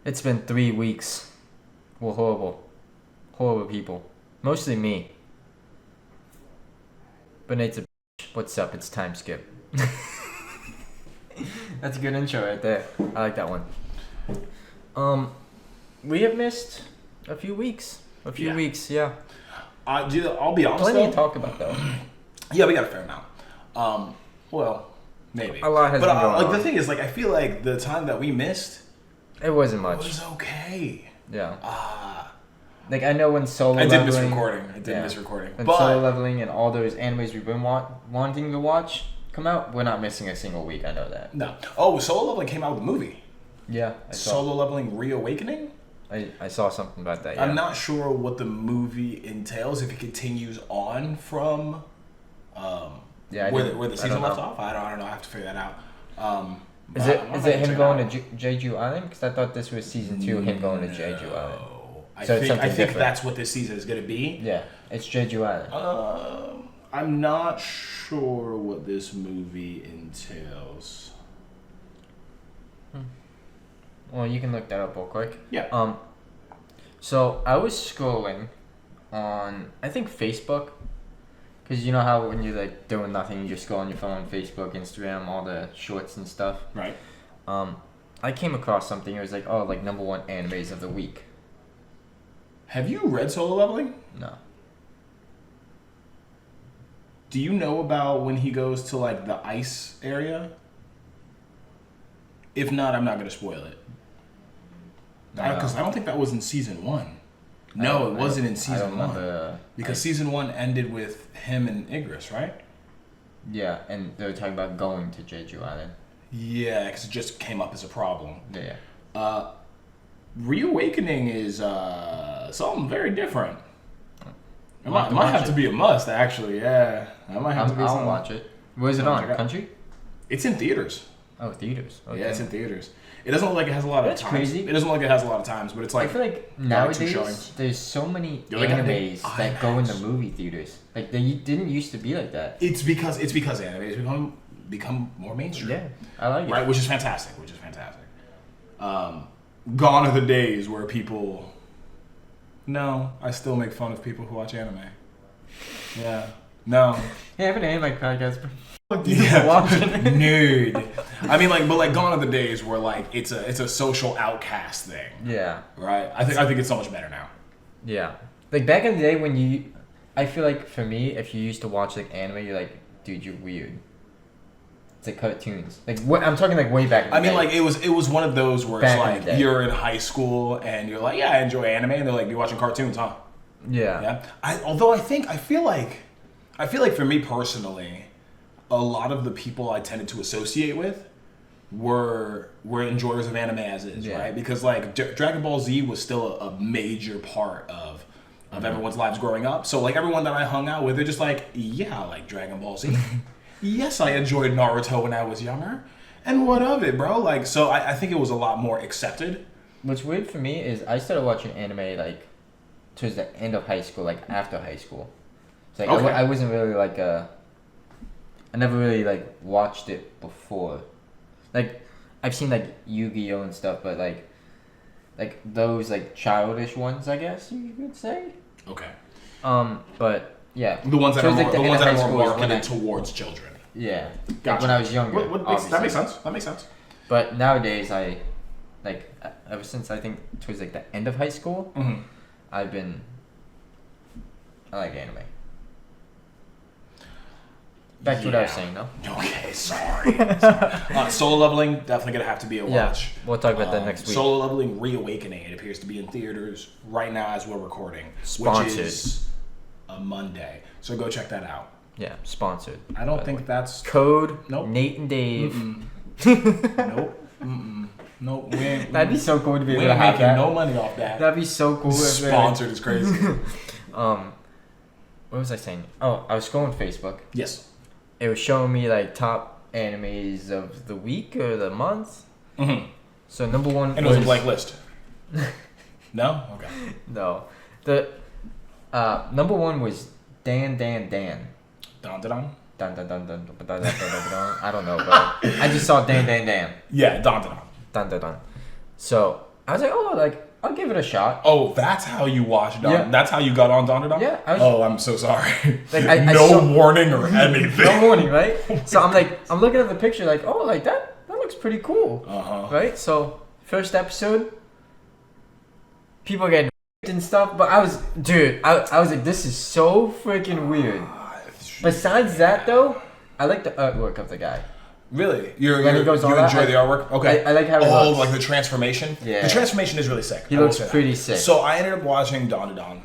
It's been 3 weeks. We're horrible. Horrible people. Mostly me. But Nate's a bitch. What's up? It's time skip. That's a good intro right there. I like that one. We have missed a few weeks. Yeah. Dude, I'll be honest. Plenty though. to talk about though. Yeah, we got a fair amount. Well, maybe. A lot has but been going like on. the thing is, like, I feel like the time that we missed It wasn't much. was okay. Yeah. Like I know when solo I did leveling. miss recording. When But solo leveling and all those animes we've been wanting to watch come out, we're not missing a single week. I know that. no. Oh, Solo Leveling came out with a movie. Yeah, I saw. Solo Leveling Reawakening. I saw something about that. Yeah. I'm not sure what the movie entails. If it continues on from Yeah, I where didn't- the I season don't left know. off. I don't know. I have to figure that out. Is it him going to Jeju Island? Because I thought this was season 2, him going to Jeju Island. I So it's think something different. that's what this season is going to be. Yeah, it's Jeju Island. I'm not sure what this movie entails. Well, you can look that up real quick. Yeah. So I was scrolling on, I think Facebook, because you know how when you're like doing nothing, you just go on your phone, Facebook, Instagram, all the shorts and stuff. Right. I came across something. It was like, oh, like number 1 animes of the week. Have you read Solo Leveling? No. Do you know about when he goes to like the ice area? If not, I'm not going to spoil it. Because I don't think that was in season 1. No, it wasn't in I season don't 1. remember. Because season 1 ended with him and Igris, right? Yeah, and they were talking about going to Jeju Island. Yeah, because it just came up as a problem. Yeah. Reawakening is something very different. It I'll have to might watch have it. to be a must, actually. Yeah, I might have to be. I'll something. watch it. Where's it I'll on? check it out. Country? It's in theaters. Oh, theaters. Okay. Yeah, it's in theaters. It doesn't look like it has a lot of That's times. crazy. It doesn't look like it has a lot of times, but it's I like feel like like two nowadays showings. there's so many Yeah, they got the animes that go into IMAX. movie theaters. Like they didn't used to be like that. it's because anime become more mainstream. Yeah, I like it. Right, which is fantastic. Gone are the days where people. No, I still make fun of people who watch anime. Yeah. No. Yeah, I have an anime podcast. Yeah. Watching. Nerd. I mean, like, but like, gone are the days where like it's a social outcast thing, Yeah, right? I think it's so much better now. yeah. Like back in the day when I feel like for me, if you used to watch like anime, you're like, dude, you're weird. It's like cartoons. Like what I'm talking like way back. In the I mean, day. like it was one of those where Back in it's the like day. you're in high school and you're like, yeah, I enjoy anime, and they're like, you're watching cartoons, huh? Yeah. Yeah. I feel like for me personally, a lot of the people I tended to associate with were enjoyers of anime as is, Yeah. right? Because like Dragon Ball Z was still a major part of everyone's lives growing up. So like everyone that I hung out with, they're just like, yeah, I like Dragon Ball Z. Yes, I enjoyed Naruto when I was younger. And what of it, bro? Like, so I think it was a lot more accepted. What's weird for me is I started watching anime like towards the end of high school, like after high school. It's like Okay. I wasn't really like I never really like watched it before. Like I've seen like Yu-Gi-Oh and stuff, but like those like childish ones, I guess you could say. Okay. But yeah, The ones that towards, are like, the more, the end ones of that high are school more is when marketed I- towards children. Yeah, like Gotcha. when I was younger. That obviously. makes sense. That makes sense. But nowadays, I like ever since I think towards like the end of high school, Mm-hmm. I like anime. Back to what I was Yeah. saying, though. Okay, sorry. Solo Leveling, definitely gonna have to be a Yeah, watch. we'll talk about that next week. Solo Leveling Reawakening. It appears to be in theaters right now as we're recording, Sponsored. which is a Monday. So go check that out. Yeah, sponsored. I don't think that's Code Nope. Nate and Dave. nope. Nope. We ain't, That'd be so cool to be we able to ain't have making that. no money off that. That'd be so cool. if they- Sponsored is crazy. What was I saying? Oh, I was scrolling Facebook. Yes. It was showing me like top animes of the week or the month. Mm-hmm. So number one And it was a blank list. No. Okay. No, the number one was Dan. Dun dun dun. Dun, dun, dun, dun, dun, dun, dun, dun, dun, dun. I don't know, but I just saw Dan. Yeah. Dun dun dun. Dun, dun, dun. So I was like, oh, like I'll give it a shot. Oh, that's how you watched Don. Yeah. That's how you got on Don. Yeah. Oh, I'm so sorry. Like, I no saw- warning or anything. No warning, right? So I'm looking at the picture like, oh, like that looks pretty cool, right? So first episode, people getting and stuff, but I was like, this is so freaking weird. Besides that, though, I like the artwork of the guy. Really? When he you goes all enjoy that, the artwork? Okay. I like how it Oh, looks. like the transformation? Yeah. The transformation is really sick. He I will looks say that. pretty sick. So I ended up watching Dawn to Dawn.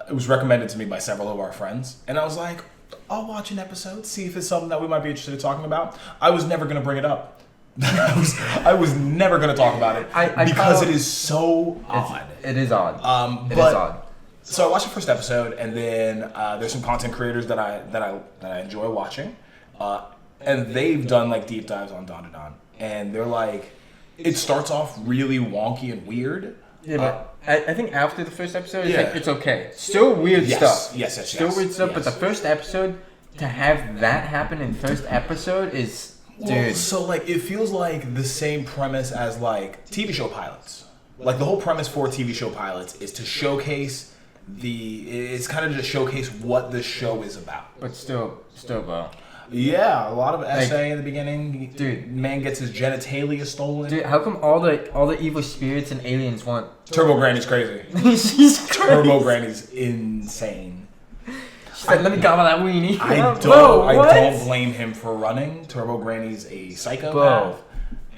It was recommended to me by several of our friends. And I was like, I'll watch an episode, see if it's something that we might be interested in talking about. I was never going to bring it up. I was never going to talk about it. Because it is so odd. It is odd. It is but- odd. So I watched the first episode, and then there's some content creators that I enjoy watching, and they've done like deep dives on Dawn to Dawn, and they're like, it starts off really wonky and weird. Yeah, but I think after the first episode, Yeah. it's okay. Still weird Yes, stuff. yes, Still weird stuff, but the yes. first episode, to have that happen in first episode is, Well, dude. so like it feels like the same premise as like TV show pilots. Like the whole premise for TV show pilots is to showcase it's kind of to showcase what the show is about. But still, bro. Yeah, a lot of essay in the beginning. Dude. Man gets his genitalia stolen. Dude, how come all the evil spirits and aliens want? Turbo Granny's crazy. She's crazy. Turbo Granny's insane. She said, "Let me gobble that weenie." I don't Bro, what? blame him for running. Turbo Granny's a psychopath. Bro.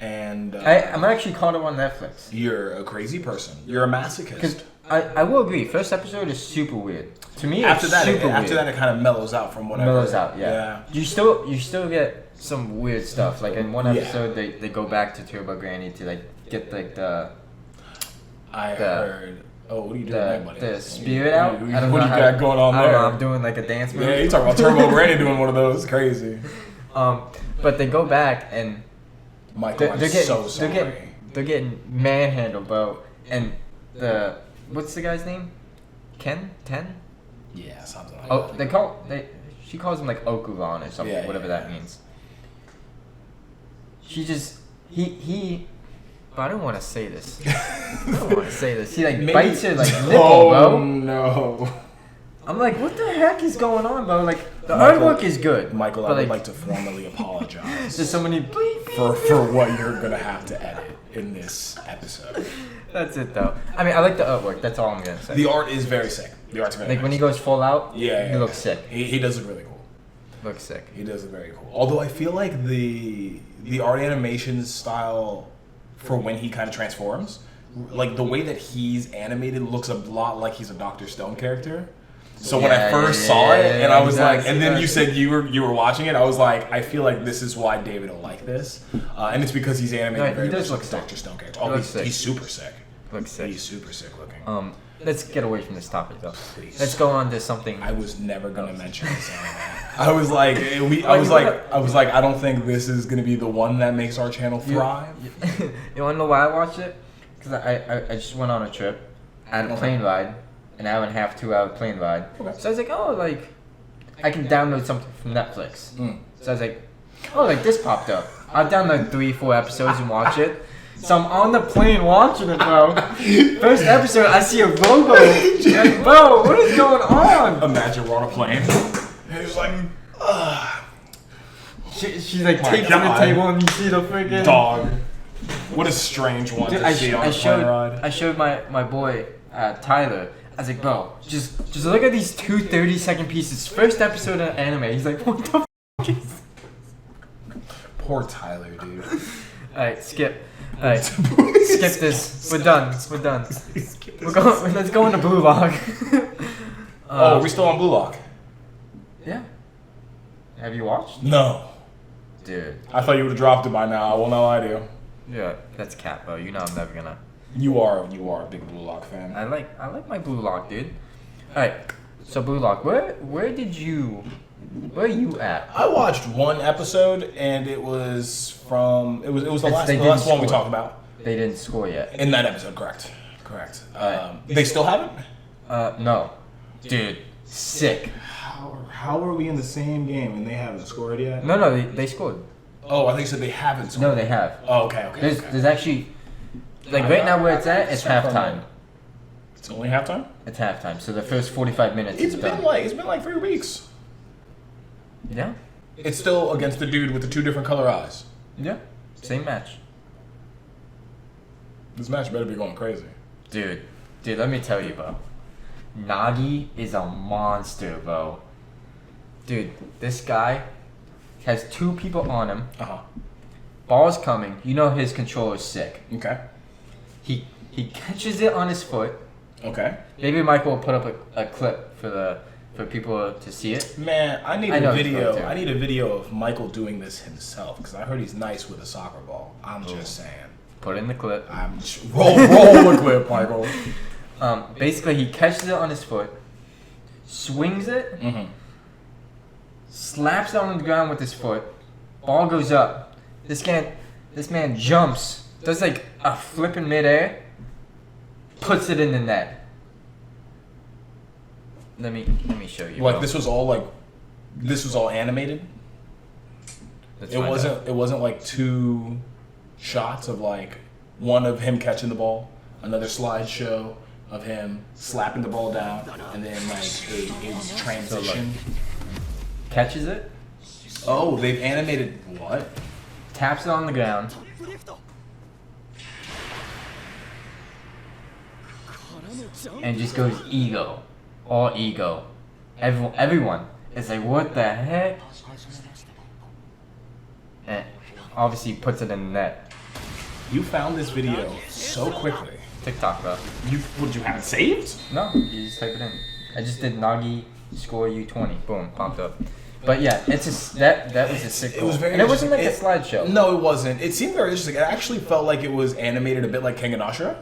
And I'm actually caught up on Netflix. you're a crazy person. You're a masochist. Because I will agree, first episode is super weird. To me, After it's that, super after weird. that, it kind of mellows out from whatever. Mellows out, yeah. You still get some weird stuff. Like in one Yeah. episode, they go back to Turbo Granny to like get like the I heard. Oh, what are you doing, there, buddy? the spirit out. I don't What know you how- got going on I don't know. there? I'm doing like a dance move. Yeah, you talking about Turbo Granny doing one of those? Crazy. But they go back and Michael, I'm they're getting so sorry. they're getting manhandled, bro. And what's the guy's name? Ken? Yeah, something like Oh, that. she calls him like Okulan or something, Yeah, whatever yeah, that yeah. means. She just he but I don't want to say this. I don't want to say this. He like bites her like nipple, Oh bro. no. I'm like, what the heck is going on, bro? Like the Michael- artwork is good. Michael, I but would like to formally apologize there's so many for what you're gonna have to edit in this episode. That's it though. I mean, I like the artwork. That's all I'm gonna say. The art is very sick. The art's very Like when nice. he goes full out, Yeah, he looks sick. He does look really cool. Looks sick. He does look very cool. Although I feel like the art animation style for when he kind of transforms, like the way that he's animated looks a lot like he's a Dr. Stone character. So when I Yeah, first yeah, saw yeah, it, and I was exactly, like, and then you exactly. said you were watching it, I was like, I feel like this is why David will like this, and it's because he's animated Right, he very does much look like a sick. Dr. Stone character. He Oh, looks sick. he's super sick. Looks sick. He's super sick looking. Let's get away from this topic though. Please. Let's go on to something. I was never gonna mention this anime. I was like, I Oh, was you like, I don't think this is gonna be the one that makes our channel thrive. You wanna know why I watched it? Because I just went on a trip. I had a plane ride, an hour and a half, 2 hour plane ride. Okay. So I was like, oh, like I can download something from Netflix. Mm. So I was like, oh, like this popped up. I'll download 3-4 episodes and watch it. So I'm on the plane watching it, bro. First episode, I see a robo. Like, bro, what is going on? Imagine we're on a plane. And he's like, She's like My taped to the God. table and you see the freaking dog. What a strange one Dude, to see on a plane ride. I showed my boy Tyler. I was like, bro, just look at these 2 30-second pieces. First episode of anime. He's like, what the f is? Poor Tyler, dude. All right, skip. All right, skip this. We're done. We're going. Let's go into Blue Lock. Oh, are we still on Blue Lock? Yeah. Have you watched? No. Dude. I thought you would have dropped it by now. I will not lie to you. Yeah, that's cat, bro. You know I'm never gonna. You are a big Blue Lock fan. I like my Blue Lock, dude. All right. So Blue Lock, where are you at? I watched one episode, and it was the They didn't last one we score. talked about. They didn't score yet. In that episode, correct. Alright. They still haven't? No. Dude, sick. How are we in the same game and they haven't scored yet? No, they scored. Oh, I think you said they haven't scored. No, they have. Oh, okay. There's actually Like right now where it's at, it's halftime. It's only halftime? It's halftime. So the first 45 minutes It's is been done. like 3 weeks. Yeah. It's still against the dude with the 2 different color eyes. Yeah. Same match. This match better be going crazy. Dude, let me tell you, bro. Nagi is a monster, bro. Dude, this guy has 2 people on him. Uh-huh. Ball's coming. You know his controller's sick. Okay. He catches it on his foot. Okay. Maybe Michael will put up a clip for people to see it. Man, I need I know a it's video. going to. I need a video of Michael doing this himself because I heard he's nice with a soccer ball. I'm just saying. Put in the clip. Roll the clip, Michael. Basically, he catches it on his foot, swings it, Mm-hmm. slaps it on the ground with his foot. Ball goes up. This man jumps, does like a flip in midair, puts it in the net. Let me show you. Like bro. this was all animated. Let's It find wasn't. out. It wasn't like 2 shots of like one of him catching the ball, another slideshow of him slapping the ball down, and then like a transition. Catches it, Oh, they've animated what? taps it on the ground. And just goes ego. All ego. Everyone is like, what the heck? And obviously puts it in the net. You found this video so quickly. TikTok, bro. Would you have it saved? No, you just type it in. I just did Nagi score U20. Boom, popped up. But yeah, that was a sick It was goal. very And it wasn't like interesting. a slideshow. No, it wasn't. It seemed very interesting. It actually felt like it was animated a bit like Kengan Ashura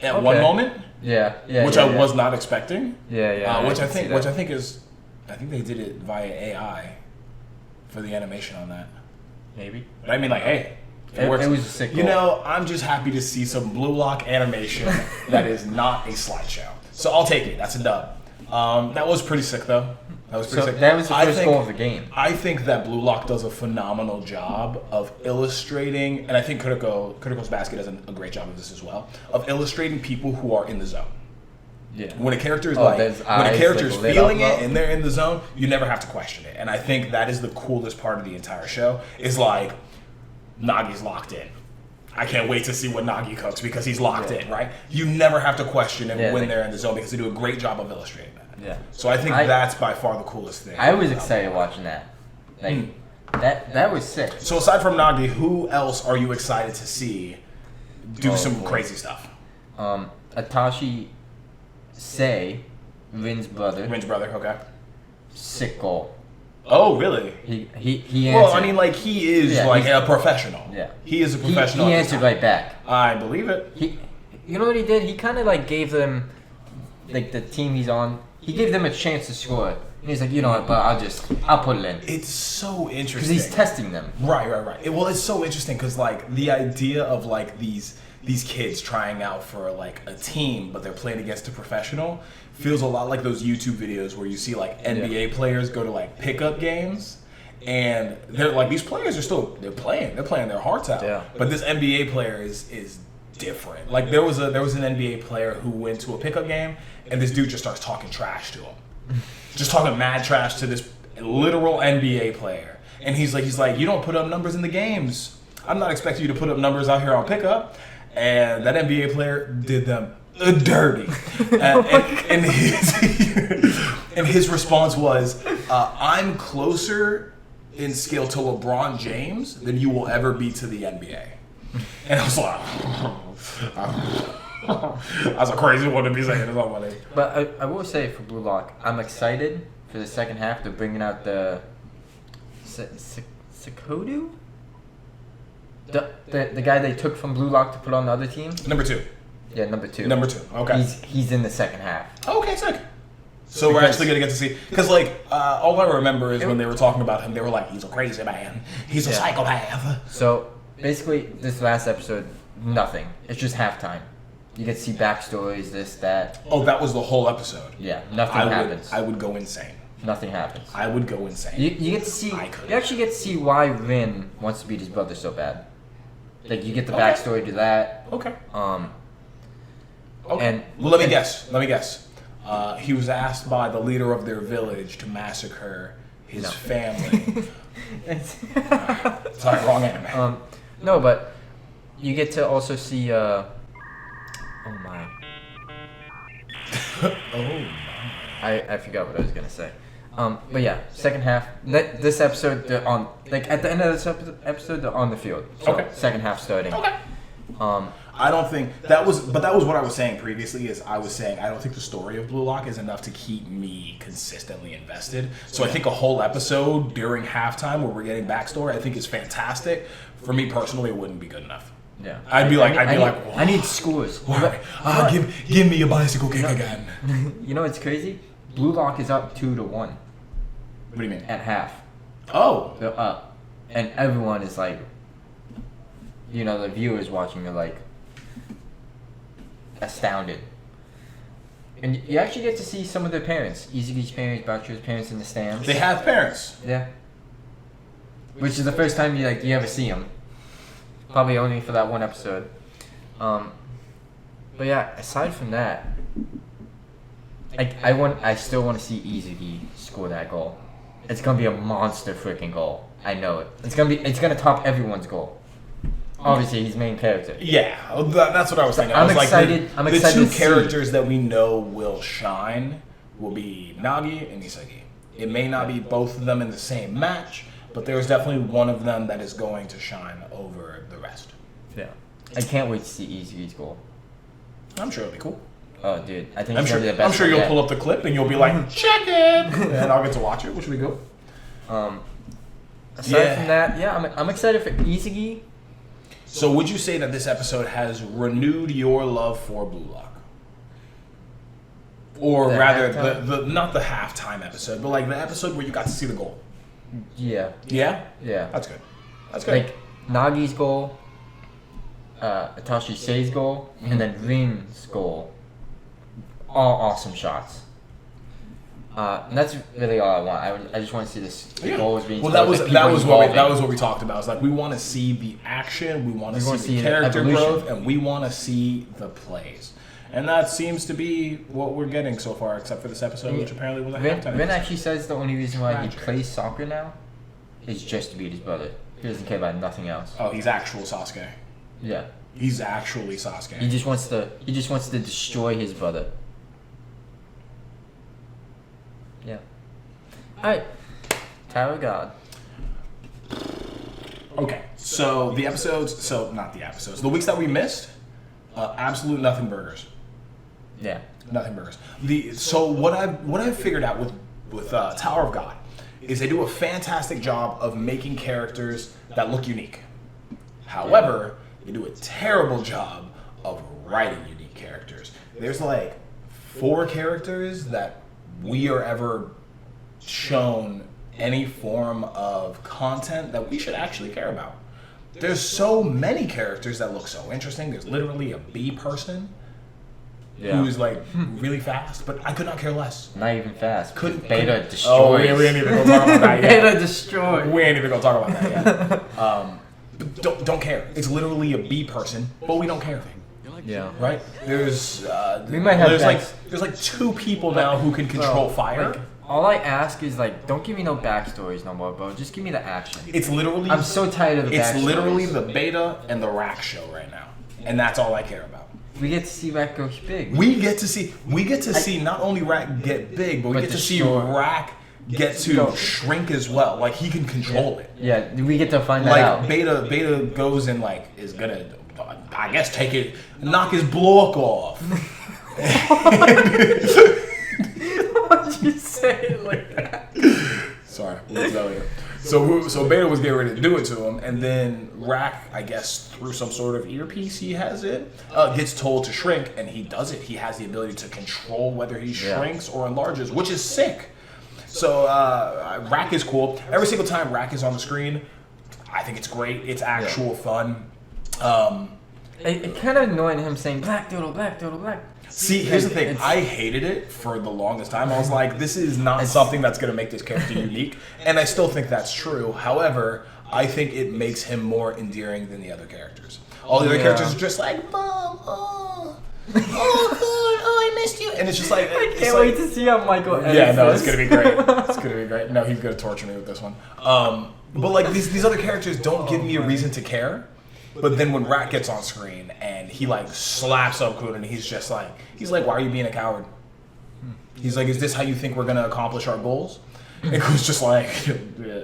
at one Okay. moment, Yeah. which I was not expecting. Yeah. Which I can see think, that. I think they did it via AI for the animation on that. Maybe. But I mean, like, hey, It works. was a sick You goal. know, I'm just happy to see some Blue Lock animation that is not a slideshow. So I'll take it. That's a dub. That was pretty sick, though. That was pretty So sick. that was the I first think- goal of the game. I think that Blue Lock does a phenomenal job of illustrating, and I think Critical's Basket does a great job of this as well, of illustrating people who are in the zone. Yeah. When a character is there's when a eyes, character's like, lit feeling up, it and they're in the zone, you never have to question it. And I think that is the coolest part of the entire show. Is like Nagi's locked in. I can't wait to see what Nagi cooks because he's locked in, right? You never have to question it when they're in the zone because they do a great job of illustrating that. Yeah. So I think that's by far the coolest thing. I was excited watching that. Like that was sick. So aside from Nagi, who else are you excited to see do Oh, some boy. crazy stuff? Atashi Sei, Rin's brother, Rin's brother, okay. sick goal. Oh, really? He answered. Well, I mean, like, he is Yeah, like he's- a professional. Yeah. He is a professional. He at this answered time. right back. I believe it. You know what he did? He kind of like gave them, like the team he's on. He gave them a chance to score. And he's like, you know what? But I'll put it in It's so because interesting. he's testing them. Right. Well, it's so interesting because like the idea of like these kids trying out for like a team, but they're playing against a professional, feels a lot like those YouTube videos where you see like NBA players go to like pickup games. And they're like, these players are they're playing their hearts out. Yeah. But this NBA player is different. Like there was an NBA player who went to a pickup game and this dude just starts talking trash to him. Just talking mad trash to this literal NBA player. And he's like, you don't put up numbers in the games. I'm not expecting you to put up numbers out here on pickup. And that NBA player did them dirty. and his response was, I'm closer in skill to LeBron James than you will ever be to the NBA. And I was like, that's a crazy one to be saying to somebody. But I will say for Blue Lock, I'm excited for the second half. They're bringing out the Sakodu? The guy they took from Blue Lock to put on the other team? Number two. Yeah, number two. Okay. He's in the second half. Okay, sick. So we're Because- actually gonna get to see, because like all I remember is when they were talking about him, they were like, he's a crazy man, he's a psychopath. So basically, this last episode, nothing. It's just halftime. You get to see backstories, this, that. Oh, that was the whole episode. Yeah, nothing happens. I would go insane. Nothing happens. I would go insane. You get to see. I could. You actually get to see why Rin wants to beat his brother so bad. Like you get the Okay. backstory to that. Okay. Okay. And well, let me guess. He was asked by the leader of their village to massacre his family. Sorry, wrong anime. No, but you get to also see. Oh my. Oh my. I forgot what I was gonna say. But yeah, second half. This episode, they're on like at the end of this episode, they're on the field. So Okay. Second half starting. Okay. I don't think that was what I was saying previously. Is I was saying I don't think the story of Blue Lock is enough to keep me consistently invested. So I think a whole episode during halftime where we're getting backstory, I think is fantastic. For me personally, it wouldn't be good enough. Yeah. I'd be like, I need scores. Why? Give me a bicycle kick again. You know what's crazy? Blue Lock is up 2-1 What do you mean? at half. Oh, They're up, and everyone is like, you know, the viewers watching are like astounded. And you actually get to see some of their parents, Izuki's parents, Bachu's parents in the stands. they have parents. Yeah. Which is the first time you ever see them. Probably only for that one episode. But yeah, aside from that, I still want to see Izuki score that goal. It's gonna be a monster freaking goal. I know it. It's gonna top everyone's goal. Obviously, he's main character. Yeah, that's what I was thinking. I'm I was excited- Like, I'm the excited two to see. characters that we know will shine will be Nagi and Isagi. It may not be both of them in the same match, but there's definitely one of them that is going to shine over the rest. Yeah. I can't wait to see Izuki's goal. I'm sure it'll be cool. Oh, dude, I think I'm it's sure. gonna be the best. I'm sure one you'll yet. pull up the clip and you'll be like, check it, and I'll get to watch it, which will be good. Aside from that, yeah, I'm excited for Izuki. So, would you say that this episode has renewed your love for Blue Lock? Or The rather, halftime? the not the halftime episode, but like the episode where you got to see the goal. Yeah, Yeah? yeah. That's good. That's good. Like Nagi's goal, Atashi Sei's goal, and then Rin's goal. All awesome shots. And that's really all I want. I just want to see this Yeah. goals being. Well, scored, that people was evolving. what we talked about. It's like we want to see the action, we want We to wanna see see the the character evolution. growth, and we want to see the plays. And that seems to be what we're getting so far, except for this episode, which apparently was a Rin halftime. Rin actually says the only reason why he Magic. plays soccer now is just to beat his brother. He doesn't care about nothing else. Oh, he's actual Sasuke. Yeah. He's actually Sasuke. He just wants to destroy his brother. Yeah. Alright. Tower of God. Okay, so the weeks that we missed, absolute nothing burgers. Yeah. Nothing burgers. So what I've figured out with Tower of God is they do a fantastic job of making characters that look unique. However, they do a terrible job of writing unique characters. There's like 4 characters that we are ever shown any form of content that we should actually care about. There's so many characters that look so interesting. There's literally a bee person who's like really fast, but I could not care less. Not even fast. Couldn't Beta destroys. Oh, we ain't even gonna talk about that yet. Beta destroy. We ain't even gonna talk about that yet. But don't care. It's literally a bee person, but we don't care. Yeah. Right? There's We might have there's like 2 people now who can control fire. Like, all I ask is like, don't give me no backstories no more, bro. Just give me the action. It's literally I'm so tired of the it's backstories. literally the beta and the rack show right now, and that's all I care about. We get to see Rack go big. We get to see not only Rack get big, but we But get to see destroy. Rack get to Go. shrink as well. Like he can control it. Yeah, we get to find that Like out. Beta goes and like is gonna, I guess, knock his block off. Why'd you say it like that? Sorry, we'll tell you. So Beta was getting ready to do it to him, and then Rack, I guess through some sort of earpiece he has it, gets told to shrink, and he does it. He has the ability to control whether he shrinks or enlarges, which is sick. So Rack is cool. Every single time Rack is on the screen, I think it's great. It's actual fun. It kind of annoyed him saying Black Doodle, Black Doodle, Black. See, here's the thing. It's- I hated it for the longest time. I was like, this is not something that's going to make this character unique. And I still think that's true. However, I think it makes him more endearing than the other characters. All the other characters are just like, Mom, oh, God, oh, I missed you. And it's just like, I can't wait to see how Michael edits yeah, no, this. it's gonna be great. It's gonna be great. No, he's gonna torture me with this one. But like these other characters don't give me a reason to care. But then when Rat gets on screen and he like slaps up Kun and he's like, why are you being a coward? He's like, is this how you think we're gonna accomplish our goals? And Kun's just like,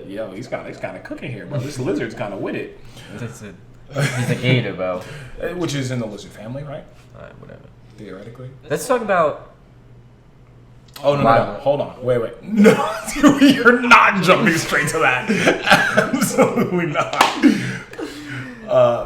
yo, he's kind of cooking here, bro. This lizard's kind of with it. That's it. He's a gator, bro. Which is in the lizard family, right? Alright, whatever. Theoretically. Let's talk about. Oh, no, hold on. Wait. No, dude, you're not jumping straight to that. Absolutely not.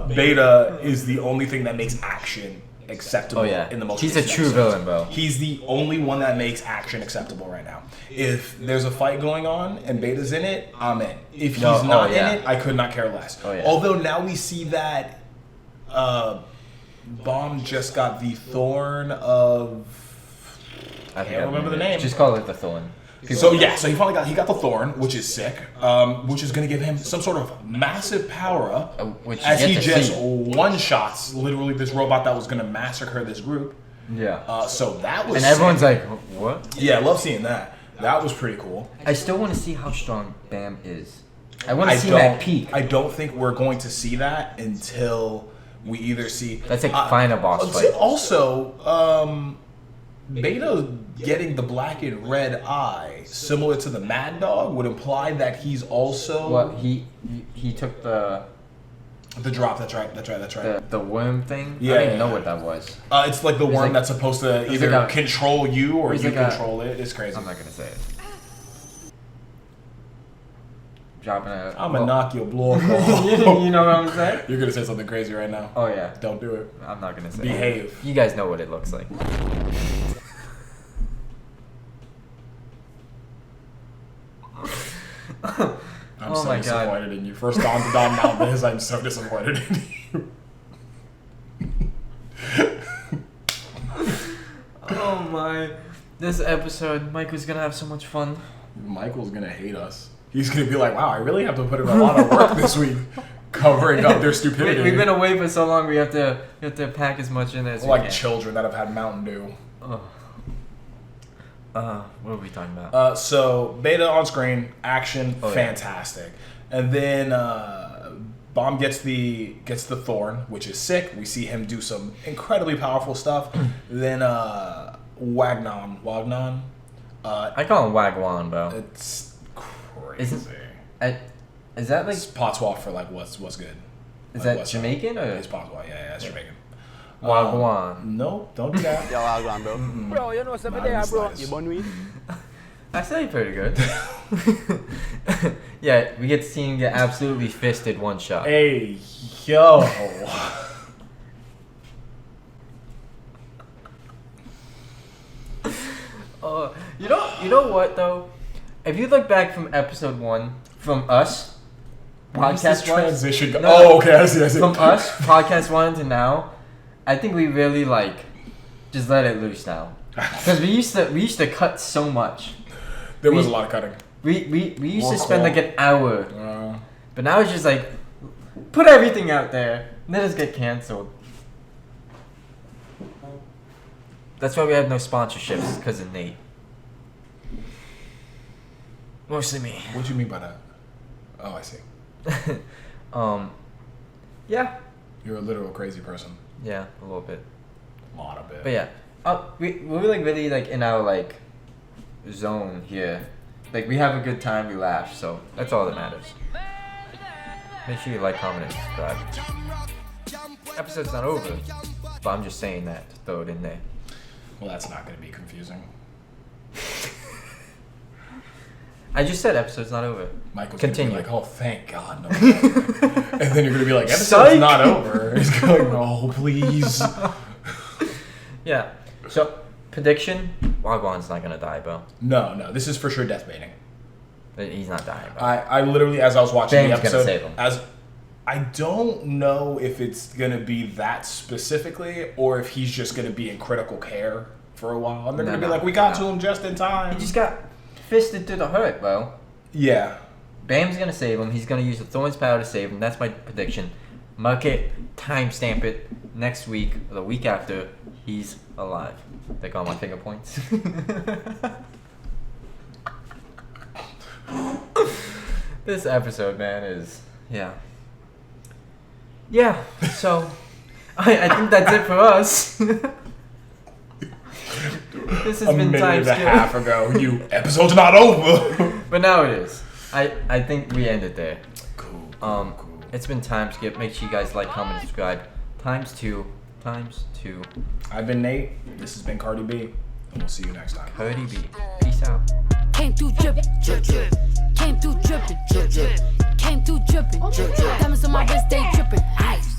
Beta is the only thing that makes action acceptable in the most He's a true villain, bro. He's the only one that makes action acceptable right now. If there's a fight going on and Beta's in it, I'm in. If he's not in it, I could not care less. Oh, yeah. Although now we see that Bomb just got the Thorn of... I can't remember the name. Just call it the Thorn. So he finally got the Thorn, which is sick, which is going to give him some sort of massive power up, as he just one-shots literally this robot that was going to massacre this group. Yeah. So that was and everyone's like, what? Yeah, I love seeing that. That was pretty cool. I still want to see how strong Bam is. I want to see him at peak. I don't think we're going to see that until we either see... That's like final boss fight. Also, Beta getting the black and red eye, similar to the Mad Dog, would imply that he's also... What, he took the drop, that's right. The worm thing? Yeah, I didn't know what that was. It's like the worm that's supposed to either control you or you control it. It's crazy. I'm not going to say it. Dropping a... I'm gonna knock your blow off. You know what I'm saying? You're gonna say something crazy right now. Oh, yeah. Don't do it. I'm not going to say Behave. it. You guys know what it looks like. I'm so disappointed in you. First Don to Don, now this. I'm so disappointed in you. Oh my. This episode, Michael's gonna have so much fun. Michael's gonna hate us. He's gonna be like, wow, I really have to put in a lot of work this week covering up their stupidity. We've been away for so long, we have to pack as much in as we like can. children that have had Mountain Dew. What are we talking about? So Beta on screen, action, fantastic. And then Bomb gets the Thorn, which is sick. We see him do some incredibly powerful stuff. Then Wagnon. I call him Wagwan, bro. It's crazy. Is that like it's patois for like what's good? Is that Jamaican or? It's patois. Yeah, it's Jamaican. Wagwan. No, don't do that. Yo, Wagwan, bro. Bro, you know something there, bro. You bun weed? I say pretty good. Yeah, we get to see him get absolutely fisted one shot. Hey, yo. You know what though? If you look back from episode 1, from us, podcast transition. Okay, I see. From us, podcast 1 to now, I think we really just let it loose now. Because we used to cut so much. There was a lot of cutting. We used to spend like an hour, but now it's just like put everything out there, and then just get canceled. That's why we have no sponsorships, because of Nate. Mostly me. What do you mean by that? Oh, I see. Yeah. You're a literal crazy person. Yeah, a little bit. A lot of it. But yeah, we're really in our zone here. Like we have a good time, we laugh, so that's all that matters. Make sure you like, comment, and subscribe. Episode's not over, but I'm just saying that to throw it in there. Well, that's not going to be confusing. I just said episode's not over. Michael's Continue. Gonna be like, oh, thank God, no. And then you're going to be like, episode's not over. He's going, no, please. Yeah. So, prediction, Wagwan's not going to die, bro. No, this is for sure death baiting. He's not dying, bro. I literally, as I was watching Bam's the episode, gonna save him. I don't know if it's going to be that specifically or if he's just going to be in critical care for a while. And they're going to be like, we got to him just in time. He just got fisted to the heart, bro. Yeah. Bam's gonna save him. He's gonna use the Thorn's power to save him. That's my prediction. Mark it, timestamp it. Next week, or the week after, he's alive. Take all my finger points. This episode, man, is yeah. So, I think that's it for us. This has a been minute time and a skip. half ago. You episode's not over. But now it is. I think we ended there. Cool. It's been time skip. Make sure you guys like, comment, and subscribe. Times two. I've been Nate. This has been Cardi B, and we'll see you next time. Cardi B. Peace out. Came through drippin', drip, drip. Came through drippin', drip, drip. Came through drippin', drip, drip. Diamonds on my wrist, they drippin'. Ice.